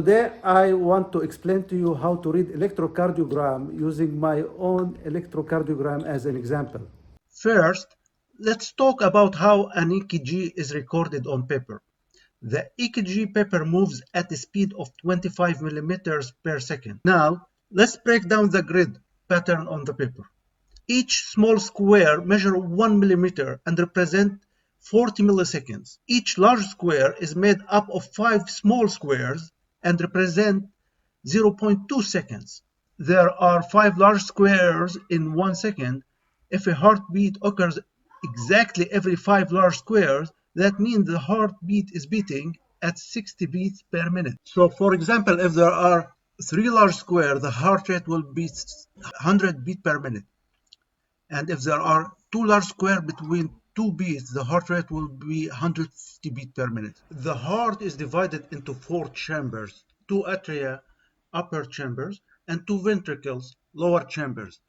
Today I want to explain to you how to read electrocardiogram using my own electrocardiogram as an example. First, let's talk about how an ECG is recorded on paper. The ECG paper moves at a speed of 25 millimeters per second. Now, let's break down the grid pattern on the paper. Each small square measures 1 millimeter and represents 40 milliseconds. Each large square is made up of 5 small squares and represent 0.2 seconds. There are 5 large squares in 1 second. If a heartbeat occurs exactly every 5 large squares, that means the heartbeat is beating at 60 beats per minute. So for example, if there are 3 large squares, the heart rate will be 100 beats per minute. And if there are 2 large squares between 2 beats, the heart rate will be 150 beats per minute. The heart is divided into 4 chambers, 2 atria, upper chambers, and 2 ventricles, lower chambers.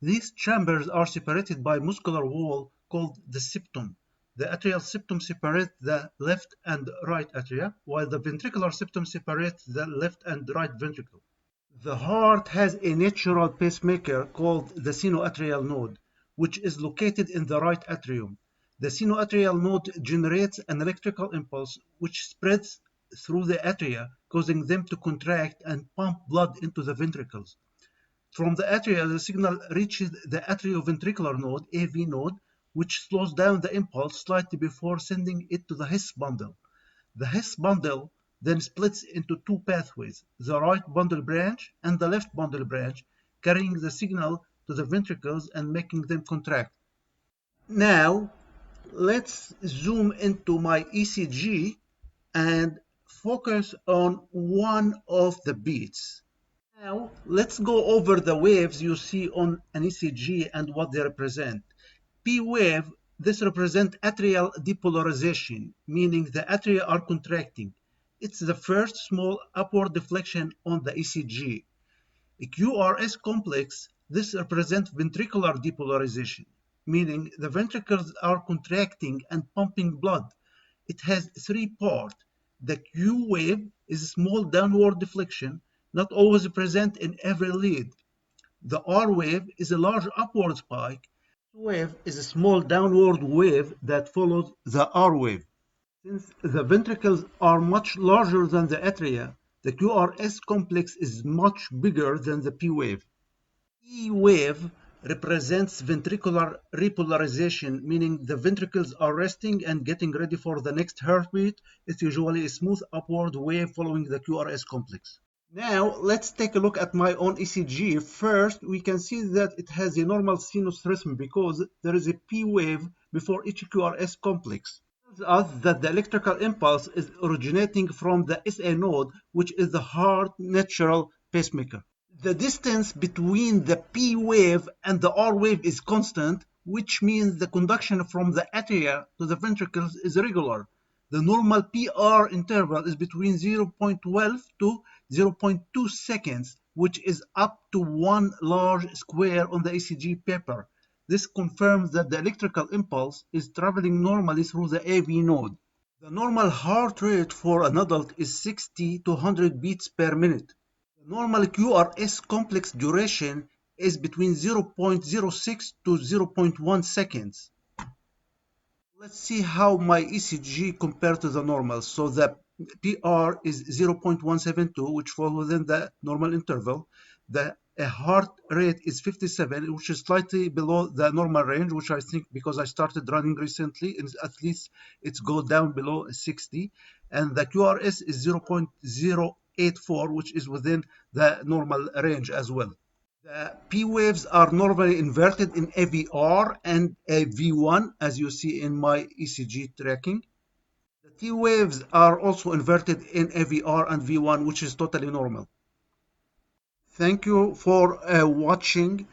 These chambers are separated by muscular wall called the septum. The atrial septum separates the left and right atria, while the ventricular septum separates the left and right ventricle. The heart has a natural pacemaker called the sinoatrial node, which is located in the right atrium. The sinoatrial node generates an electrical impulse which spreads through the atria, causing them to contract and pump blood into the ventricles. From the atria, the signal reaches the atrioventricular node, AV node, which slows down the impulse slightly before sending it to the His bundle. The His bundle then splits into 2 pathways, the right bundle branch and the left bundle branch, carrying the signal to the ventricles and making them contract. Now, let's zoom into my ECG and focus on one of the beats. Now, let's go over the waves you see on an ECG and what they represent. P wave, this represents atrial depolarization, meaning the atria are contracting. It's the first small upward deflection on the ECG. A QRS complex, this represents ventricular depolarization, meaning the ventricles are contracting and pumping blood. It has 3 parts. The Q wave is a small downward deflection, not always present in every lead. The R wave is a large upward spike. The wave is a small downward wave that follows the R wave. Since the ventricles are much larger than the atria, the QRS complex is much bigger than the P wave. P wave represents ventricular repolarization, meaning the ventricles are resting and getting ready for the next heartbeat. It's usually a smooth upward wave following the QRS complex. Now, let's take a look at my own ECG. First, we can see that it has a normal sinus rhythm because there is a P wave before each QRS complex. It tells us that the electrical impulse is originating from the SA node, which is the heart natural pacemaker. The distance between the P wave and the R wave is constant, which means the conduction from the atria to the ventricles is regular. The normal PR interval is between 0.12 to 0.2 seconds, which is up to 1 large square on the ECG paper. This confirms that the electrical impulse is traveling normally through the AV node. The normal heart rate for an adult is 60 to 100 beats per minute. The normal QRS complex duration is between 0.06 to 0.1 seconds. Let's see how my ECG compared to the normal. So the PR is 0.172, which falls within the normal interval. The heart rate is 57, which is slightly below the normal range, which I think because I started running recently, at least it's go down below 60. And the QRS is 0.084, which is within the normal range as well. The P waves are normally inverted in AVR and AV1, as you see in my ECG tracking. The T waves are also inverted in AVR and V1, which is totally normal. Thank you for watching.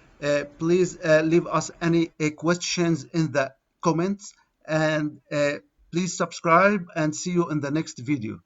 Please leave us any questions in the comments, and please subscribe and see you in the next video.